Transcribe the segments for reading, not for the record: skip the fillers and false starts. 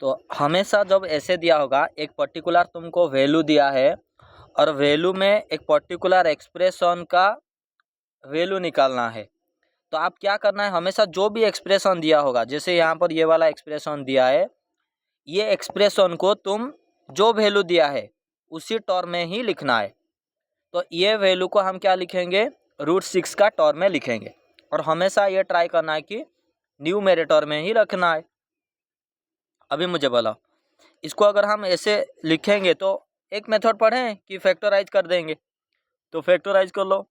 तो हमेशा जब ऐसे दिया होगा, एक पर्टिकुलर तुमको वैल्यू दिया है और वैल्यू में एक पर्टिकुलर एक्सप्रेशन का वैल्यू निकालना है, तो आप क्या करना है, हमेशा जो भी एक्सप्रेशन दिया होगा, जैसे यहाँ पर ये वाला एक्सप्रेशन दिया है, ये एक्सप्रेशन को तुम जो वैल्यू दिया है उसी टर्म में ही लिखना है। तो ये वैल्यू को हम क्या लिखेंगे, √6 का टर्म में लिखेंगे और हमेशा ये ट्राई करना है कि न्यूमरेटर में ही रखना है। अभी मुझे बोला, इसको अगर हम ऐसे लिखेंगे तो एक मेथड पढ़ें कि फैक्टराइज कर देंगे, तो फैक्टराइज कर लो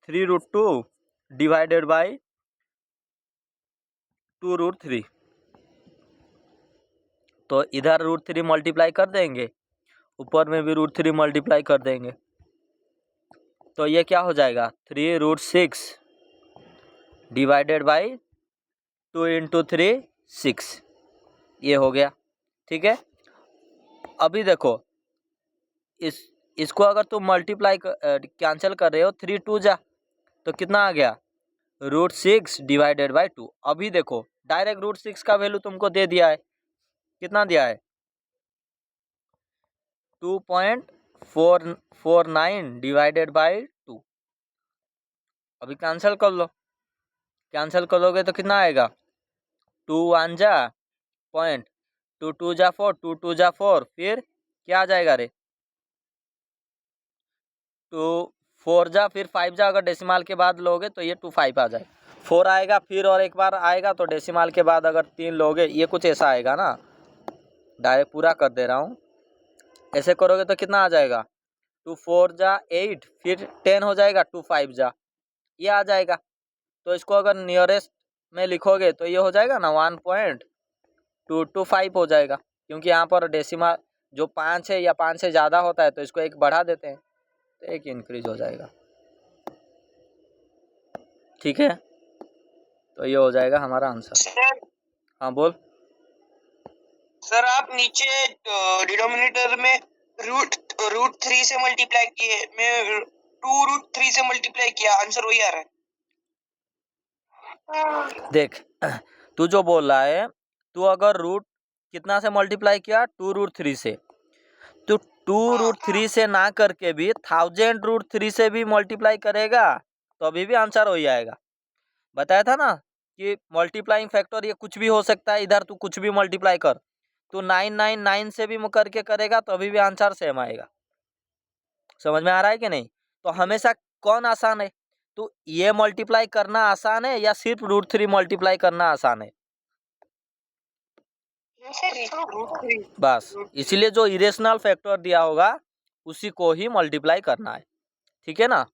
3√2 डिवाइडेड बाई 2√3, तो इधर √3 मल्टीप्लाई कर देंगे, ऊपर में भी √3 मल्टीप्लाई कर देंगे, तो ये क्या हो जाएगा 3√6 डिवाइडेड बाई 2 × 3 6, ये हो गया। ठीक है, अभी देखो इसको अगर तुम मल्टीप्लाई कैंसिल कर रहे हो, 3 2 जा तो कितना आ गया √6 डिवाइडेड बाई 2। अभी देखो डायरेक्ट √6 का वैल्यू तुमको दे दिया है, कितना दिया है 2.449 डिवाइडेड बाई 2। अभी कैंसिल कर लो, कैंसिल करोगे तो कितना आएगा 2 1 जा पॉइंट, 2 2 जा 4, 2 2 जा 4, फिर क्या आ जाएगा रे 2 4 जा, फिर 5 जा, अगर डेसिमल के बाद लोगे तो ये 2 5 आ जाएगा, 4 आएगा, फिर और एक बार आएगा तो डेसिमल के बाद अगर 3 लोगे, ये कुछ ऐसा आएगा ना, डायरेक्ट पूरा कर दे रहा हूँ। ऐसे करोगे तो कितना आ जाएगा 2 4 जा 8, फिर 10 हो जाएगा, 2 5 जा, ये आ जाएगा। तो इसको अगर नियरेस्ट में लिखोगे तो ये हो जाएगा ना 1.225 हो जाएगा, क्योंकि यहाँ पर डेसिमल जो 5 है या 5 से ज़्यादा होता है तो इसको एक बढ़ा देते हैं, तो एक इंक्रीज हो जाएगा। ठीक है, तो ये हो जाएगा हमारा आंसर। हाँ बोल सर, आप नीचे डिनोमिनेटर में √3 से मल्टीप्लाई किए, मैं 2√3 से मल्टीप्लाई किया, आंसर वही आ रहा है। देख, तू जो बोल रहा है, तू अगर रूट कितना से मल्टीप्लाई किया 2√3 से, तो 2√3 से ना करके भी 1000√3 से भी मल्टीप्लाई करेगा तो अभी भी आंसर हो जाएगा। बताया था ना कि मल्टीप्लाइंग फैक्टर ये कुछ भी हो सकता है, इधर तू कुछ भी मल्टीप्लाई कर, तू 999 से भी करके करेगा तो अभी भी आंसर सेम आएगा। समझ में आ रहा है कि नहीं? तो हमेशा कौन आसान है, तो ये मल्टीप्लाई करना आसान है या सिर्फ √3 मल्टीप्लाई करना आसान है? बस इसीलिए जो इरेशनल फैक्टर दिया होगा उसी को ही मल्टीप्लाई करना है। ठीक है ना,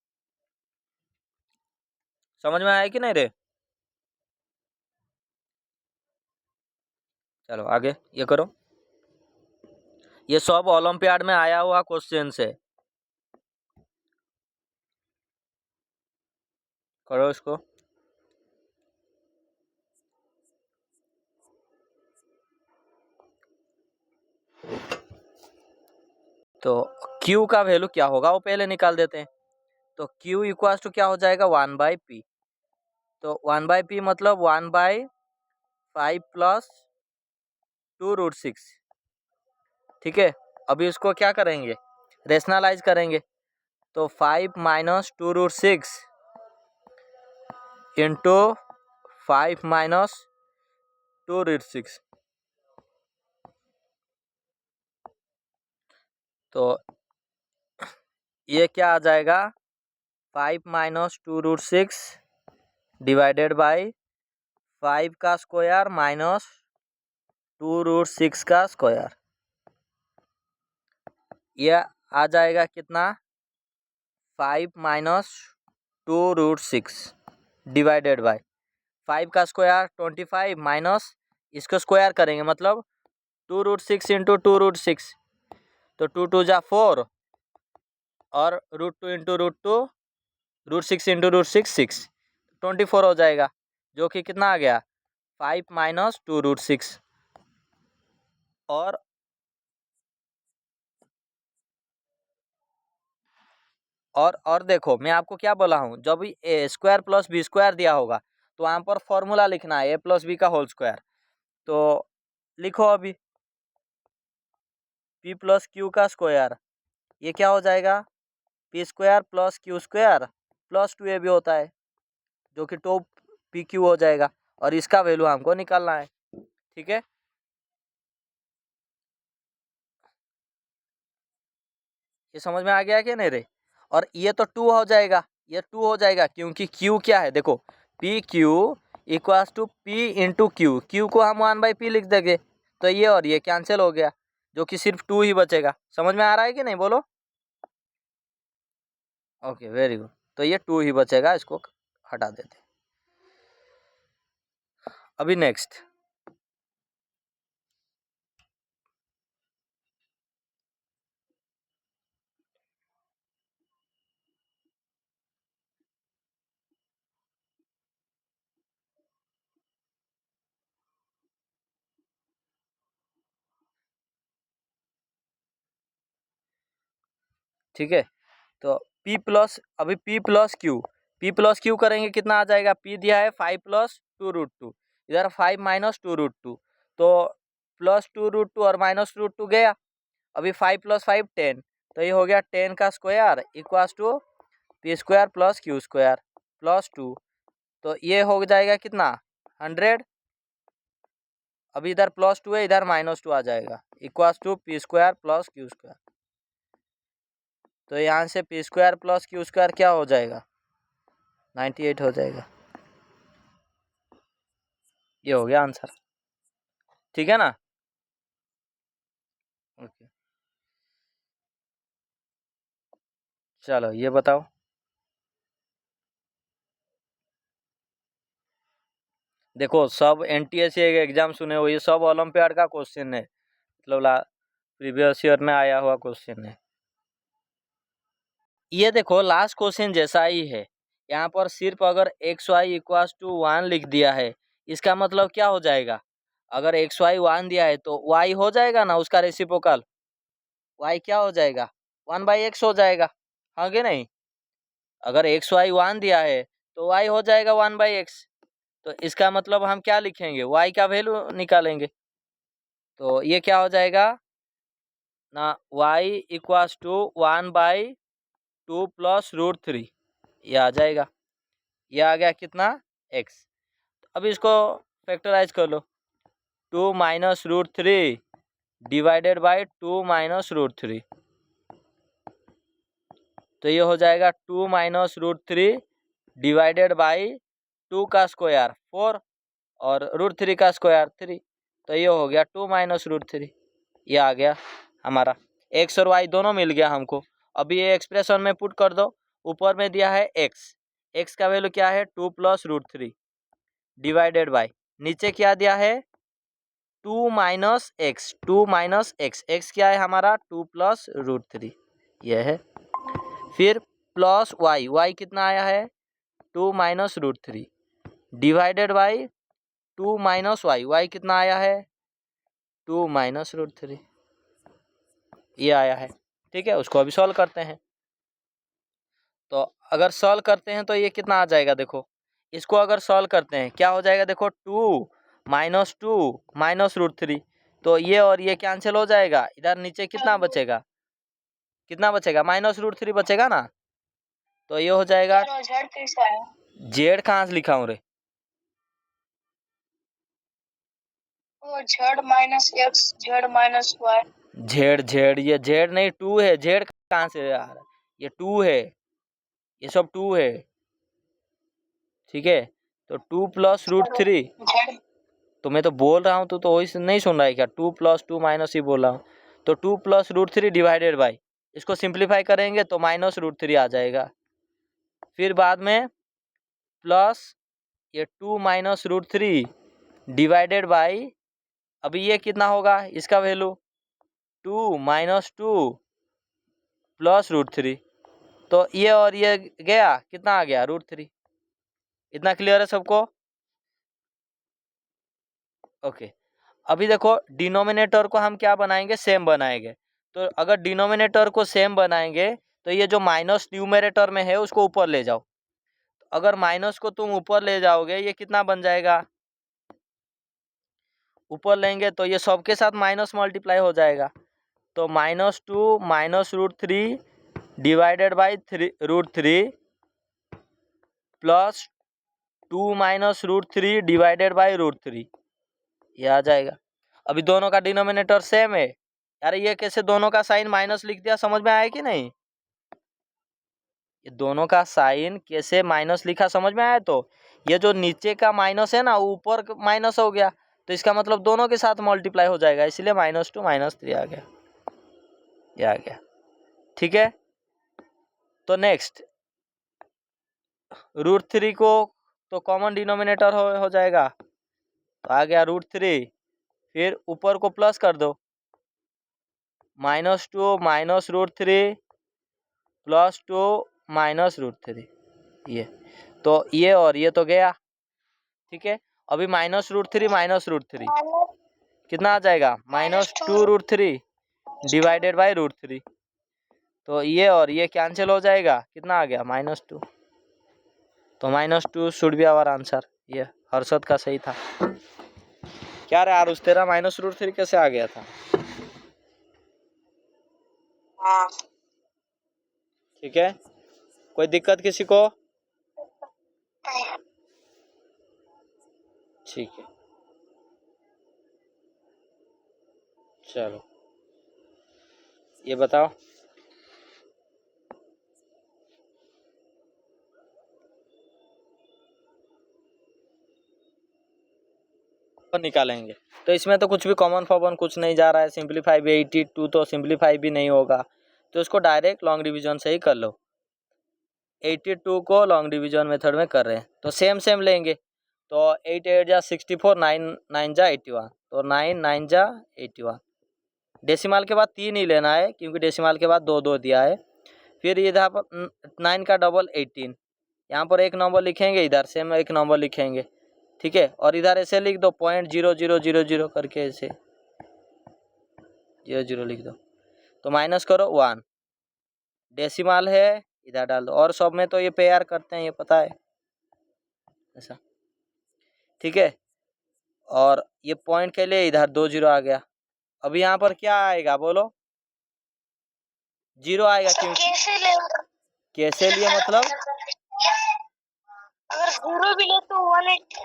समझ में आया कि नहीं रे? चलो आगे ये करो, ये सब ओलंपियाड में आया हुआ क्वेश्चन है, करो इसको। तो Q का वैल्यू क्या होगा वो पहले निकाल देते हैं। तो Q इक्वल टू क्या हो जाएगा 1/P। तो 1/P मतलब 1/5 प्लस 2√6। ठीक है, अभी इसको क्या करेंगे, रेशनलाइज करेंगे, तो 5 माइनस 2√6 इंटू 5 माइनस 2√6, तो ये क्या आ जाएगा 5 माइनस 2√6 डिवाइडेड बाई 5 का स्क्वायर माइनस 2√6 का स्क्वायर, ये आ जाएगा कितना 5 माइनस 2√6 डिवाइडेड बाई 5 का स्क्वायर 25 माइनस इसको स्क्वायर करेंगे मतलब 2√6 इंटू 2√6, तो 2 2 जा 4 और √2 इंटू √2, √6 इंटू √6 6, 24 हो जाएगा, जो कि कितना आ गया 5 माइनस 2√6। और देखो मैं आपको क्या बोला हूँ, जब भी A² प्लस B² दिया होगा तो वहाँ पर फॉर्मूला लिखना है A प्लस B का होल स्क्वायर, तो लिखो अभी पी प्लस क्यू का स्क्वायर, ये क्या हो जाएगा, p square plus q square plus 2 a b होता है, जो कि टू पी क्यू हो जाएगा, और इसका वैल्यू हमको निकालना है। ठीक है, ये समझ में आ गया क्या नहीं रे। और ये तो 2 हो जाएगा, ये 2 हो जाएगा क्योंकि Q क्या है, देखो p q equals to p into q, q को हम 1/p लिख देंगे, तो ये और ये कैंसिल हो गया, जो कि सिर्फ 2 ही बचेगा। समझ में आ रहा है कि नहीं, बोलो। ओके वेरी गुड, तो ये 2 ही बचेगा, इसको हटा देते। अभी नेक्स्ट, ठीक है, तो P प्लस, अभी P प्लस क्यू करेंगे, कितना आ जाएगा, P दिया है 5 प्लस 2√2, इधर 5 माइनस 2√2, तो प्लस 2√2 और माइनस √2 गया। अभी 5 प्लस 5 10, तो ये हो गया 10 का square equals to p square plus q square plus 2, तो ये हो जाएगा कितना 100। अभी इधर प्लस 2 है, इधर माइनस 2 आ जाएगा, equals to p square plus q square, तो यहाँ से p square plus q square क्या हो जाएगा, 98 हो जाएगा। ये हो गया आंसर, ठीक है ना। ओके, चलो ये बताओ, देखो सब एनटीएससी एग्जाम सुने हो, ये सब ओलंपियाड का क्वेश्चन है, मतलब प्रीवियस ईयर में आया हुआ क्वेश्चन है। ये देखो लास्ट क्वेश्चन जैसा ही है, यहाँ पर सिर्फ अगर एक्स वाई इक्वल्स टू 1 लिख दिया है, इसका मतलब क्या हो जाएगा, अगर एक्स वाई 1 दिया है तो वाई हो जाएगा ना, उसका रेसिप्रोकल वाई क्या हो जाएगा, 1/x हो जाएगा, हाँ कि नहीं। अगर एक्स वाई 1 दिया है तो वाई हो जाएगा 1/x, तो इसका मतलब हम क्या लिखेंगे, वाई का वैल्यू निकालेंगे, तो ये क्या हो जाएगा ना, वाई इक्वल्स टू 1/2 प्लस √3, ये आ जाएगा, ये आ गया कितना x। अब इसको फैक्टराइज कर लो, 2 माइनस √3 डिवाइडेड बाई 2 माइनस √3, तो ये हो जाएगा 2 माइनस √3 डिवाइडेड बाई 2 का स्क्वायर 4 और √3 का स्क्वायर 3, तो ये हो गया 2 माइनस √3, ये आ गया हमारा, एक्स और वाई दोनों मिल गया हमको। अभी ये एक्सप्रेशन में पुट कर दो, ऊपर में दिया है एक्स का वैल्यू क्या है 2 प्लस √3 डिवाइडेड बाई, नीचे क्या दिया है 2 माइनस एक्स, एक्स क्या है हमारा 2 प्लस √3, यह है। फिर प्लस वाई कितना आया है 2 minus √3 divided by 2 minus y कितना आया है 2 माइनस √3, ये आया है। ठीक है, उसको अभी सॉल्व करते हैं, तो अगर सॉल्व करते हैं तो ये कितना आ जाएगा, देखो इसको अगर सॉल्व करते हैं क्या हो जाएगा, देखो 2 माइनस √3, तो ये और ये कैंसिल हो जाएगा, इधर नीचे कितना बचेगा, माइनस √3 बचेगा ना, तो ये हो जाएगा, जेड कहाँ से लिखा हूँ रे, z minus x z minus y, z ये जेड नहीं 2 है, जेड कहाँ से आ रहा है, ये 2 है, ये सब 2 है, ठीक है, तो 2 प्लस √3, तो मैं तो बोल रहा हूँ तो वही नहीं सुन रहा है क्या, 2 प्लस 2 माइनस ही बोल रहा हूँ, तो 2 प्लस √3 डिवाइडेड बाई, इसको सिंप्लीफाई करेंगे तो माइनस √3 आ जाएगा, फिर बाद में प्लस ये 2 माइनस √3 डिवाइडेड बाई, अभी ये कितना होगा इसका वैल्यू 2 माइनस 2 प्लस √3, तो ये और ये गया, कितना आ गया √3, इतना क्लियर है सबको। ओके, अभी देखो डिनोमिनेटर को हम क्या बनाएंगे, सेम बनाएंगे, तो अगर डिनोमिनेटर को सेम बनाएंगे तो ये जो माइनस न्यूमरेटर में है उसको ऊपर ले जाओ, अगर माइनस को तुम ऊपर ले जाओगे ये कितना बन जाएगा, ऊपर लेंगे तो ये सबके साथ माइनस मल्टीप्लाई हो जाएगा, तो -2 -√3 divided by √3 plus 2 -√3 divided by √3, ये आ जाएगा। अभी दोनों का डिनोमिनेटर सेम है यार, ये कैसे दोनों का साइन माइनस लिख दिया, समझ में आया कि नहीं? ये दोनों का साइन कैसे माइनस लिखा समझ में आया? तो ये जो नीचे का माइनस है ना, ऊपर माइनस हो गया, तो इसका मतलब दोनों के साथ मल्टीप्लाई हो जाएगा, इसलिए -2 -3 आ गया, ये आ गया। ठीक है, तो नेक्स्ट √3 को तो कॉमन डिनोमिनेटर हो जाएगा, तो आ गया √3, फिर ऊपर को प्लस कर दो, -2 -√3 +2 -√3, ये तो ये और ये तो गया। ठीक है, अभी -√3 -√3 कितना आ जाएगा? -2√3 डिवाइडेड बाई √3, तो ये और ये कैंसिल हो जाएगा, कितना आ गया? -2। तो -2 शुड बी आवर आंसर। ये हर्षद का सही था। क्या रे आरुष, तेरा -√3 कैसे आ गया था? हाँ। ठीक है, कोई दिक्कत किसी को? ठीक है, चलो ये बताओ। निकालेंगे तो इसमें तो कुछ भी कॉमन फॉर्म कुछ नहीं जा रहा है, सिंप्लीफाई भी 82 तो सिंप्लीफाई भी नहीं होगा, तो इसको डायरेक्ट लॉन्ग डिवीजन से ही कर लो। 82 को लॉन्ग डिवीजन मेथड में कर रहे हैं तो सेम लेंगे, तो 8 8 जा 64, 9 9 जा 81, तो 9 9 जा 81। डेसिमल के बाद 3 ही लेना है क्योंकि डेसिमल के बाद 2 2 दिया है। फिर इधर पर 9 का डबल 18, यहाँ पर एक नंबर लिखेंगे, इधर सेम एक नंबर लिखेंगे। ठीक है, और इधर ऐसे लिख दो 0.0000 करके, ऐसे 00 लिख दो, तो माइनस करो 1, डेसिमल है इधर डाल दो, और सब में तो ये पेयर करते हैं, ये पता है ऐसा। ठीक है, और ये पॉइंट के लिए इधर 2 0 आ गया। अभी यहाँ पर क्या आएगा बोलो? 0 आएगा। क्यों कैसे लिए मतलब? अगर 0 भी ले तो 180।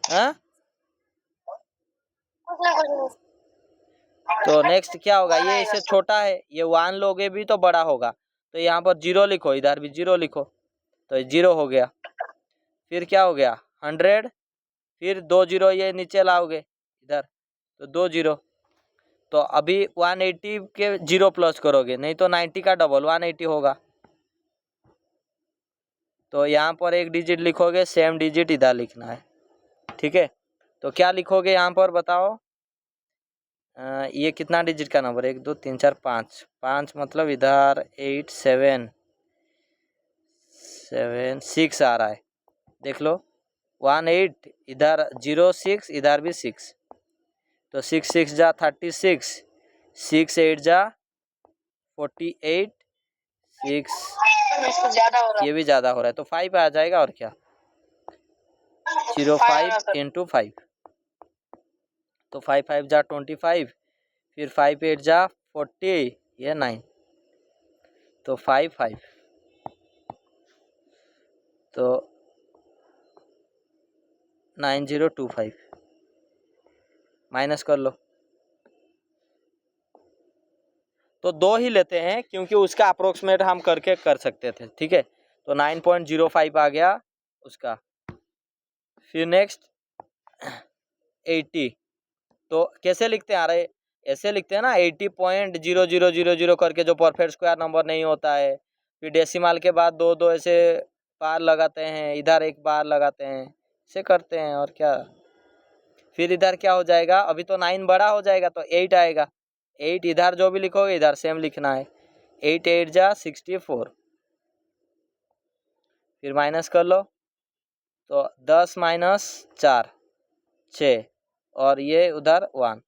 हाँ, तो नेक्स्ट क्या होगा? ये इससे छोटा है, ये 1 लोगे भी तो बड़ा होगा, तो यहाँ पर 0 लिखो, इधर भी 0 लिखो, तो 0 हो गया। फिर क्या हो गया? 100, फिर 2 0 ये नीचे लाओगे इधर, तो 2 0, तो अभी 180 के 0 प्लस करोगे, नहीं तो 90 का डबल 180 होगा, तो यहाँ पर एक डिजिट लिखोगे, सेम डिजिट इधर लिखना है। ठीक है, तो क्या लिखोगे यहाँ पर बताओ? ये कितना डिजिट का नंबर? 1 2 3 4 5, 5 मतलब इधर 8 7 7 6 आ रहा है, देख लो 1 8, इधर 0 6, इधर भी 6, तो 6 6 जा 36, 6 8 जा 48, 6 ये भी ज़्यादा हो रहा है, तो 5 आ जाएगा, और क्या 05 इंटू 5, तो 5 5 जा 25, फिर 5 8 जा 40, ये 9, तो 5 5, तो 9025 माइनस कर लो, तो 2 ही लेते हैं क्योंकि उसका अप्रोक्सीमेट हम करके कर सकते थे। ठीक है, तो 9.05 आ गया उसका। फिर नेक्स्ट 80, तो कैसे लिखते हैं? अरे ऐसे लिखते हैं ना, 80.0000 करके, जो परफेक्ट स्क्वायर नंबर नहीं होता है। फिर डेसिमल के बाद 2 2 ऐसे बार लगाते हैं, इधर एक बार लगाते हैं, ऐसे करते हैं, और क्या। फिर इधर क्या हो जाएगा? अभी तो 9 बड़ा हो जाएगा, तो 8 आएगा, 8 इधर जो भी लिखोगे इधर सेम लिखना है, 8 8 जा 64, फिर माइनस कर लो, तो 10 - 4 6, और ये उधर 1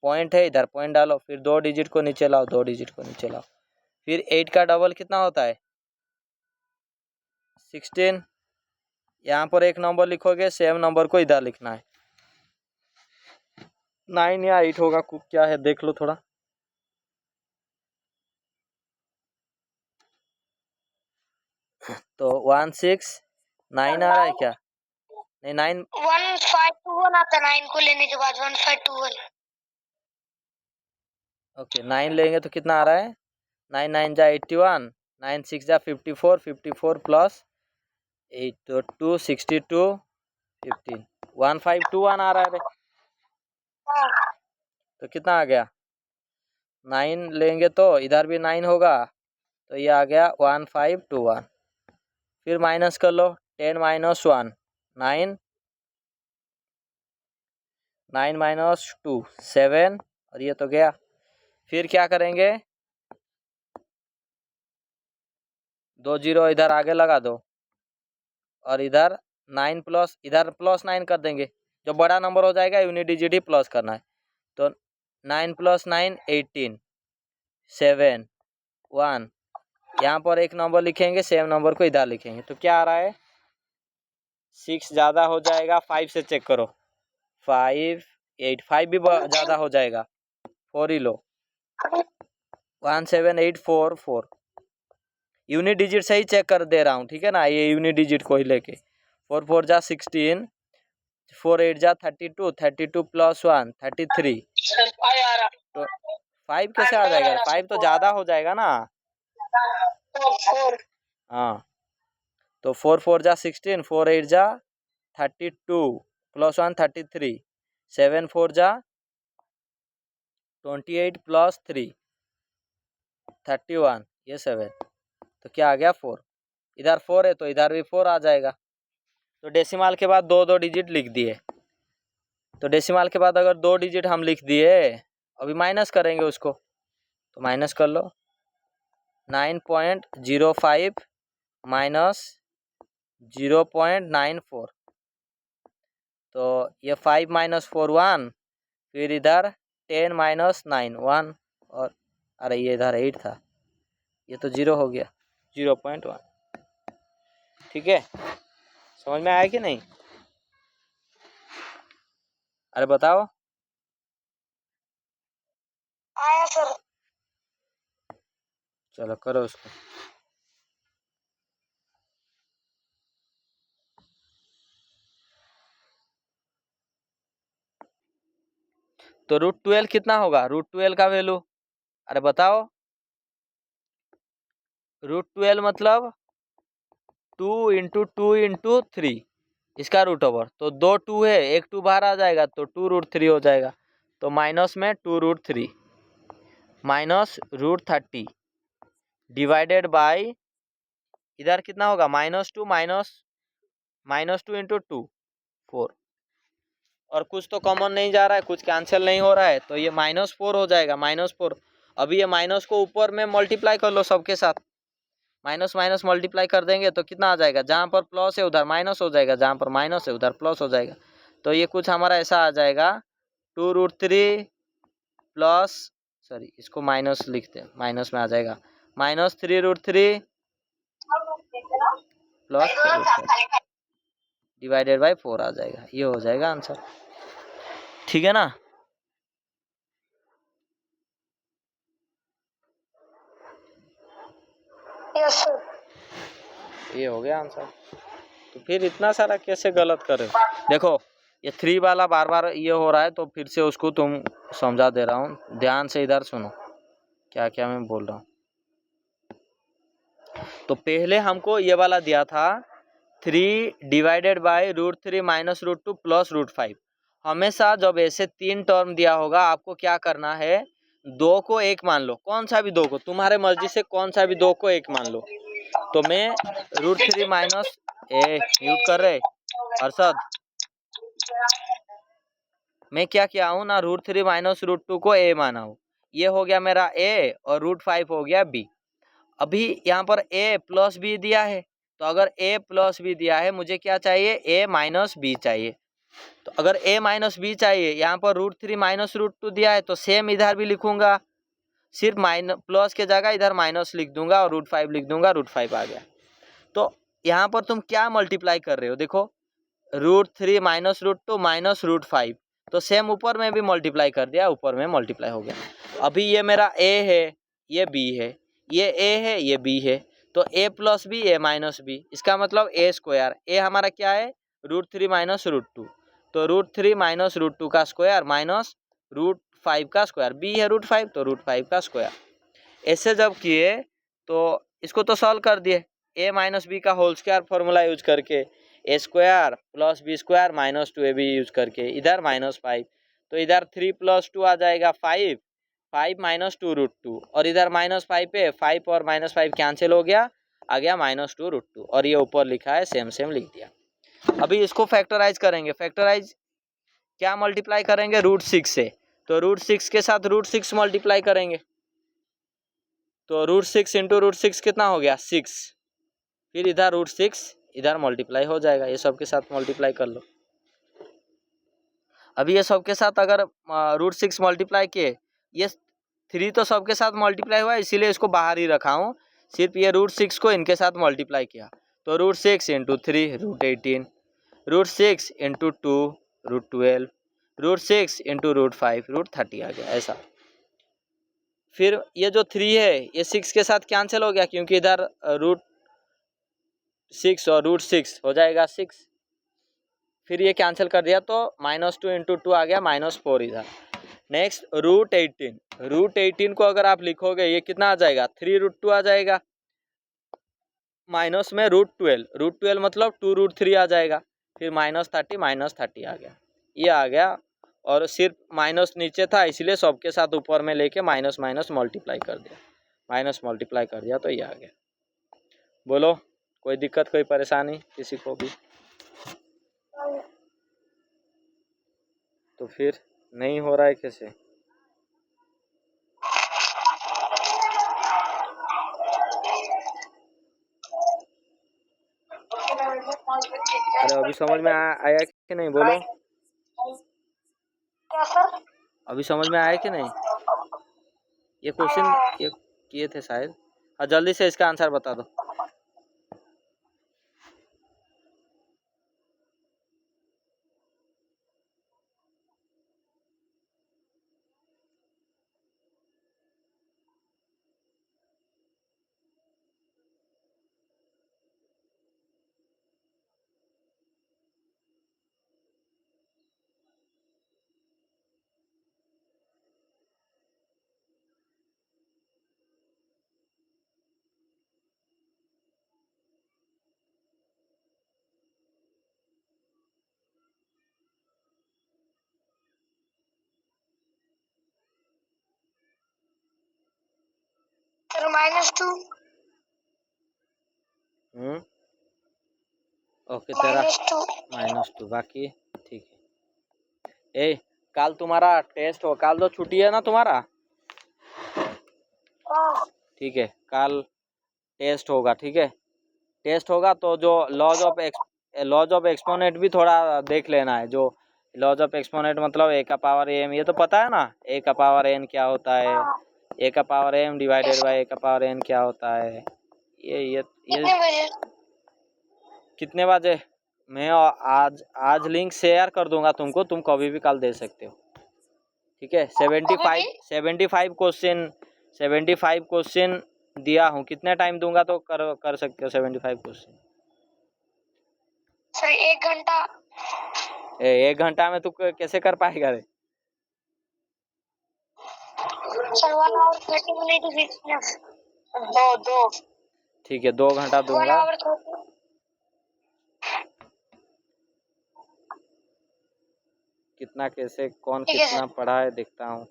पॉइंट है, इधर पॉइंट डालो, फिर 2 डिजिट को नीचे लाओ, 2 डिजिट को नीचे लाओ, फिर 8 का डबल कितना होता है? 16, यहाँ पर एक नंबर लिखोगे, सेम नंबर को इधर लिखना है। 9 या 8 होगा, क्या है देख लो थोड़ा। तो 169 आ रहा है क्या? नहीं 9 1521 आता 9 को लेने के बाद 1521। ओके 9 लेंगे तो कितना आ रहा है? 9 9 जा 81, 9 6 जा 54, 54 प्लस 8 तो 2 62 15 1521 आ रहा है रे। तो कितना आ गया? 9 लेंगे तो इधर भी 9 होगा, तो ये आ गया 1521। फिर माइनस कर लो, 10 माइनस 1 9, 9 माइनस 2 7, और ये तो गया। फिर क्या करेंगे? 2 जीरो इधर आगे लगा दो, और इधर 9 प्लस इधर प्लस 9 कर देंगे। जो बड़ा नंबर हो जाएगा यूनिट डिजिट ही प्लस करना है। तो 9 प्लस 9 18 7 1, यहाँ पर एक नंबर लिखेंगे, सेम नंबर को इधर लिखेंगे। तो क्या आ रहा है? 6 ज़्यादा हो जाएगा, 5 से चेक करो, 5 8 5 भी ज़्यादा हो जाएगा, 4 ही लो, 17844। यूनिट डिजिट से ही चेक कर दे रहा हूँ, ठीक है ना, ये यूनिट डिजिट को ही लेके। 4 4 जा 16, 4 8 जा 32, 32 प्लस 1 33। तो 5 कैसे आ जाएगा? 5 तो ज़्यादा हो जाएगा ना। हाँ, तो 4 4 जा 16, 4 8 जा 32 प्लस 1 33, 7 4 जा 28 प्लस 3 31, ये 7। तो क्या आ गया? 4। इधर 4 है तो इधर भी 4 आ जाएगा। तो डेसिमल के बाद 2 2 डिजिट लिख दिए। तो डेसिमल के बाद अगर 2 डिजिट हम लिख दिए, अभी माइनस करेंगे उसको, तो माइनस कर लो, 9.05 माइनस 0.94। तो ये 5 माइनस 4 1, फिर इधर 10 माइनस 9 1, और अरे ये इधर 8 था, ये तो 0 हो गया, 0.1। ठीक है, समझ में आया कि नहीं? अरे बताओ। आया सर। चलो करो उसको। तो √12 कितना होगा? √12 का वैल्यू, अरे बताओ। √12 मतलब 2 इंटू 2 इंटू 3, इसका रूट ओवर। तो 2 2 है, एक 2 बाहर आ जाएगा तो 2√3 हो जाएगा। तो माइनस में 2√3 माइनस √30 डिवाइडेड बाय, इधर कितना होगा? -2 -2 इंटू 2 4, और कुछ तो कॉमन नहीं जा रहा है, कुछ कैंसिल नहीं हो रहा है, तो ये -4 हो जाएगा, -4। अभी ये माइनस को ऊपर में मल्टीप्लाई कर लो सबके साथ, माइनस माइनस मल्टीप्लाई कर देंगे तो कितना आ जाएगा? जहाँ पर प्लस है उधर माइनस हो जाएगा, जहाँ पर माइनस है उधर प्लस हो जाएगा। तो ये कुछ हमारा ऐसा आ जाएगा, 2√3 प्लस, सॉरी इसको माइनस लिखते हैं, माइनस में आ जाएगा, -3√3 प्लस डिवाइडेड बाय 4 आ जाएगा। ये हो जाएगा आंसर, ठीक है ना? Yes sir. ये हो गया आंसर। तो फिर इतना सारा कैसे गलत कर रहे हो? देखो ये 3 वाला बार बार ये हो रहा है, तो फिर से उसको तुम समझा दे रहा हूँ, ध्यान से इधर सुनो क्या क्या मैं बोल रहा हूँ। तो पहले हमको ये वाला दिया था 3 डिवाइडेड बाय √3 माइनस √2 प्लस √5। हमेशा जब ऐसे 3 टर्म दिया होगा, आपको क्या करना है? 2 को 1 मान लो, कौन सा भी 2 को, तुम्हारे मर्जी से कौन सा भी 2 को 1 मान लो। तो मैं √3 माइनस, म्यूट कर रहे अरशद, मैं क्या किया हूँ ना, √3 माइनस √2 को a माना हूँ। ये हो गया मेरा a, और √5 हो गया b। अभी यहाँ पर a प्लस b दिया है, तो अगर a प्लस b दिया है, मुझे क्या चाहिए? a माइनस b चाहिए। तो अगर a माइनस b चाहिए, यहाँ पर √3 माइनस √2 दिया है, तो सेम इधर भी लिखूंगा, सिर्फ माइनस प्लस के जगह इधर माइनस लिख दूंगा और √5 लिख दूंगा, √5 आ गया। तो यहाँ पर तुम क्या मल्टीप्लाई कर रहे हो? देखो √3 माइनस √2 माइनस √5, तो सेम ऊपर में भी मल्टीप्लाई कर दिया, ऊपर में मल्टीप्लाई हो गया। अभी ये मेरा a है, ये b है, ये a है, ये b है, तो ए प्लस बी ए माइनस बी, इसका मतलब ए स्क्वायर, ए हमारा क्या है √3 माइनस √2, तो √3 माइनस √2 का स्क्वायर माइनस √5 का स्क्वायर, बी है √5 तो √5 का स्क्वायर। ऐसे जब किए तो इसको तो सॉल्व कर दिए, ए माइनस बी का होल स्क्वायर फॉर्मूला यूज करके, A square plus B square minus 2ab use करके, इधर -5, तो इधर 3 + 2 आ जाएगा 5, 5 माइनस 2 √2, और इधर -5 पे 5 और -5 कैंसिल हो गया, आ गया -2 √2, और ये ऊपर लिखा है सेम सेम लिख दिया। अभी इसको फैक्टराइज करेंगे, फैक्टराइज क्या मल्टीप्लाई करेंगे √6 से, तो √6 के साथ √6 मल्टीप्लाई करेंगे, तो √6 इंटू √6 कितना हो गया 6, फिर इधर √6 इधर मल्टीप्लाई हो जाएगा, ये सब के साथ मल्टीप्लाई कर लो। अभी ये सब के साथ अगर √6 मल्टीप्लाई किए, ये 3 तो सबके साथ मल्टीप्लाई हुआ, इसीलिए इसको बाहर ही रखा हूँ, सिर्फ ये √6 को इनके साथ मल्टीप्लाई किया, तो √6 इंटू 3 √18, √6 इंटू 2 √12, √6 इंटू √5 √30 आ गया ऐसा। फिर ये जो 3 है ये 6 के साथ कैंसिल हो गया, क्योंकि इधर √6 और √6 हो जाएगा 6, फिर ये कैंसिल कर दिया तो -2 इंटू 2 आ गया -4 इधर। नेक्स्ट √18 को अगर आप लिखोगे ये कितना आ जाएगा 3 √2 आ जाएगा, माइनस में √12 मतलब 2 √3 आ जाएगा, फिर -30 आ गया, ये आ गया, और सिर्फ माइनस नीचे था इसलिए सबके साथ ऊपर में लेके माइनस मल्टीप्लाई कर दिया, तो ये आ गया। बोलो कोई दिक्कत कोई परेशानी किसी को भी? तो फिर नहीं हो रहा है कैसे? अरे अभी समझ में आया कि नहीं, बोलो अभी समझ में आया कि नहीं? ये क्वेश्चन ये किए थे शायद, जल्दी से इसका आंसर बता दो। -2 ओके तेरा -2 बाकी ठीक है। ए कल तुम्हारा टेस्ट हो, कल तो छुट्टी है ना तुम्हारा? ठीक है कल टेस्ट होगा, ठीक है टेस्ट होगा तो जो लॉज ऑफ एक्सपोनेंट भी थोड़ा देख लेना है, जो लॉज ऑफ एक्सपोनेंट मतलब a का पावर m, ये तो पता है ना a का पावर n क्या होता है, a का power m divided by a का पावर n क्या होता है, ये कितने बजे? मैं आज लिंक शेयर कर दूंगा तुमको, तुम कभी भी कल दे सकते हो, ठीक है। 75 क्वेश्चन दिया हूँ, कितने टाइम दूंगा तो कर सकते हो 75 क्वेश्चन? सर 1 घंटा। 1 घंटा में तू कैसे कर पाएगा रे? सर 1 आवर 30 मिनट, दो ठीक है 2 घंटा दूंगा। कितना कैसे कौन कितना पढ़ा है देखता हूँ।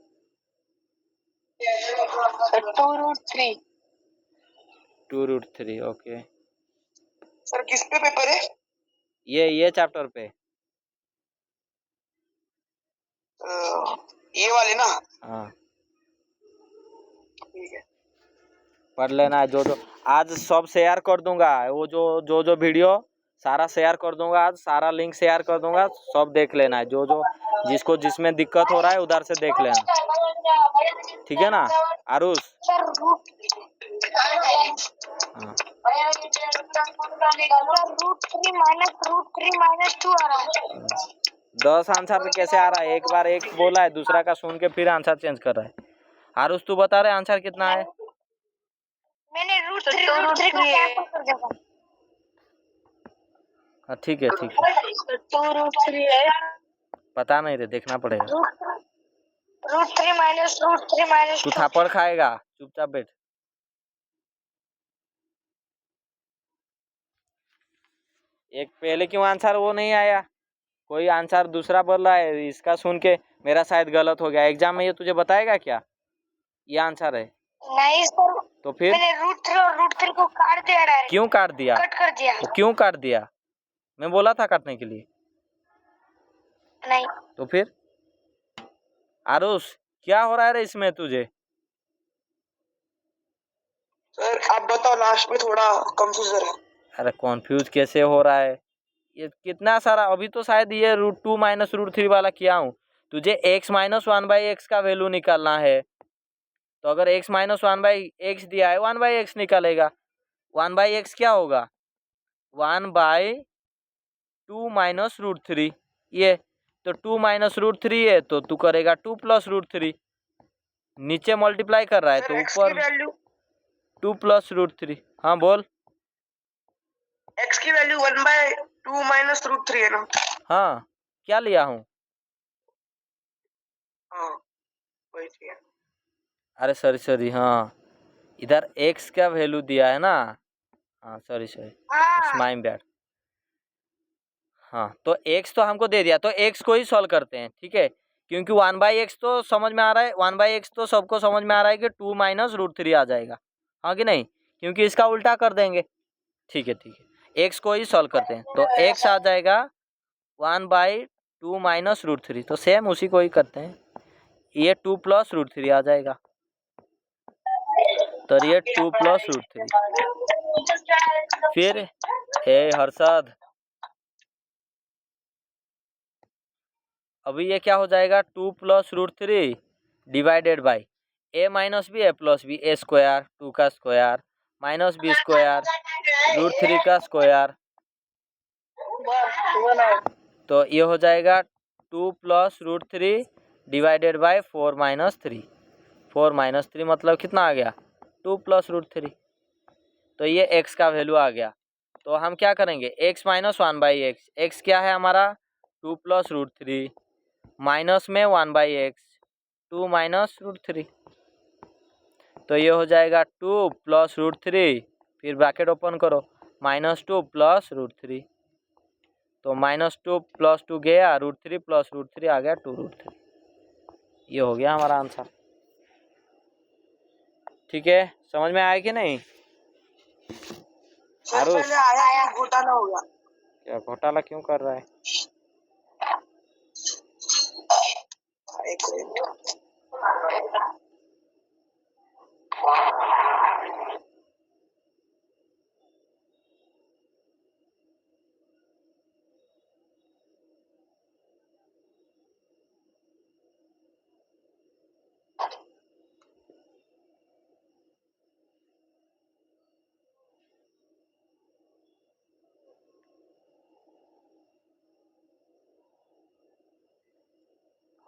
2√3 ओके। सर किस पे पेपर है? ये चैप्टर पे, ये वाले ना? हाँ ठीक है पढ़ लेना है, जो आज सब शेयर कर दूंगा, वो जो वीडियो सारा शेयर कर दूंगा, आज सारा लिंक शेयर कर दूंगा, सब देख लेना है, जो जिसको जिसमें दिक्कत हो रहा है उधर से देख लेना, ठीक है ना आरुष? हाँ -2 आ रहा है। 10 आंसर कैसे आ रहा है? एक बार एक बोला है, दूसरा का सुन के फिर आंसर चेंज कर रहा है। आरुष तू बता रहे आंसर कितना है? मैंने √3 को कैंसिल कर दिया। हाँ ठीक है ठीक है, 2√3 है, पता नहीं रे, देखना पड़ेगा। √3 माइनस √3 माइनस तू थापड़ खाएगा, चुपचाप बैठ। एक पहले क्यों आंसर वो नहीं आया, कोई आंसर दूसरा बोल रहा है, इसका सुन के मेरा शायद गलत हो गया। एग्जाम में ये तुझे बताएगा क्या ये आंसर है? नहीं सर, तो फिर मैंने √3 और √3 को काट दिया डायरेक्ट। क्यों काट दिया? कट कर दिया। तो क्यों काट दिया? मैं बोला था काटने के लिए। नहीं तो फिर आरुष क्या हो रहा है रे इसमें तुझे? सर आप बताओ, लास्ट में थोड़ा कंफ्यूजन है। अरे कॉन्फ्यूज कैसे हो रहा है, ये कितना सारा, अभी तो शायद ये √2 माइनस √3 वाला किया हूँ। तुझे x माइनस 1/x का वैल्यू निकालना है, तो अगर x माइनस 1/x दिया है 1/x निकालेगा। 1/x क्या होगा? 1/2 माइनस √3, ये तो 2 माइनस √3 है, तो तू करेगा 2 प्लस √3। नीचे मल्टीप्लाई कर रहा है तो ऊपर 2 प्लस √3। हाँ बोल। x की वैल्यू 1/2 माइनस √3 है ना? हाँ क्या लिया हूँ? हाँ वही है। अरे सॉरी, हाँ इधर x का वैल्यू दिया है ना। हाँ सॉरी इट्स माय बैड। हाँ तो x तो हमको दे दिया, तो x को ही सॉल्व करते हैं, ठीक है। क्योंकि 1/x तो समझ में आ रहा है, 1/x तो सबको समझ में आ रहा है कि 2 माइनस √3 आ जाएगा, हाँ कि नहीं? क्योंकि इसका उल्टा कर देंगे, ठीक है x को ही सॉल्व करते हैं, तो x आ जाएगा 1/2 माइनस √3, तो सेम उसी को ही करते हैं, ये 2 प्लस √3 आ जाएगा, तो ये 2 प्लस √3। फिर हे हर्षद, अभी ये क्या हो जाएगा? 2 plus √3 divided by a minus b a plus b, a square 2 का स्क्वायर माइनस बी स्क्वायर √3 का स्क्वायर, तो ये हो जाएगा 2 plus √3 divided by 4 minus 3। 4 minus 3 मतलब कितना आ गया? 2 प्लस √3। तो ये x का वैल्यू आ गया। तो हम क्या करेंगे? x माइनस 1/x, x क्या है हमारा? 2 प्लस √3 माइनस में 1/x, 2 माइनस √3, तो ये हो जाएगा 2 प्लस √3, फिर ब्रैकेट ओपन करो, -2 प्लस √3, तो -2 प्लस 2 गया, √3 प्लस √3 आ गया 2√3। ये हो गया हमारा आंसर, ठीक है। समझ में आया कि नहीं? आरुष आया घोटाला हो गया। क्या घोटाला क्यों कर रहा है? एक मिनट।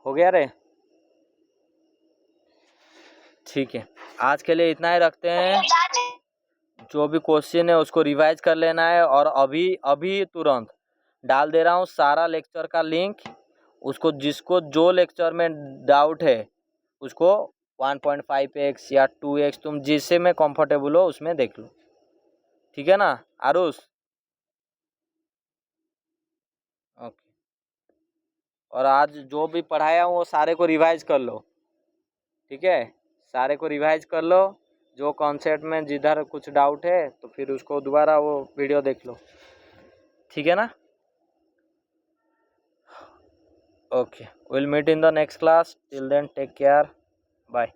हो गया रे? ठीक है, आज के लिए इतना ही रखते हैं। जो भी क्वेश्चन है उसको रिवाइज कर लेना है, और अभी अभी तुरंत डाल दे रहा हूँ सारा लेक्चर का लिंक। उसको जिसको जो लेक्चर में डाउट है उसको 1.5x या 2x तुम जिससे में कंफर्टेबल हो उसमें देख लो, ठीक है ना आरुष? ओके, और आज जो भी पढ़ाया हूँ वो सारे को रिवाइज कर लो, ठीक है। सारे को रिवाइज कर लो, जो कॉन्सेप्ट में जिधर कुछ डाउट है तो फिर उसको दोबारा वो वीडियो देख लो, ठीक है ना? Okay, we'll meet in the next class. Till then, take care. Bye.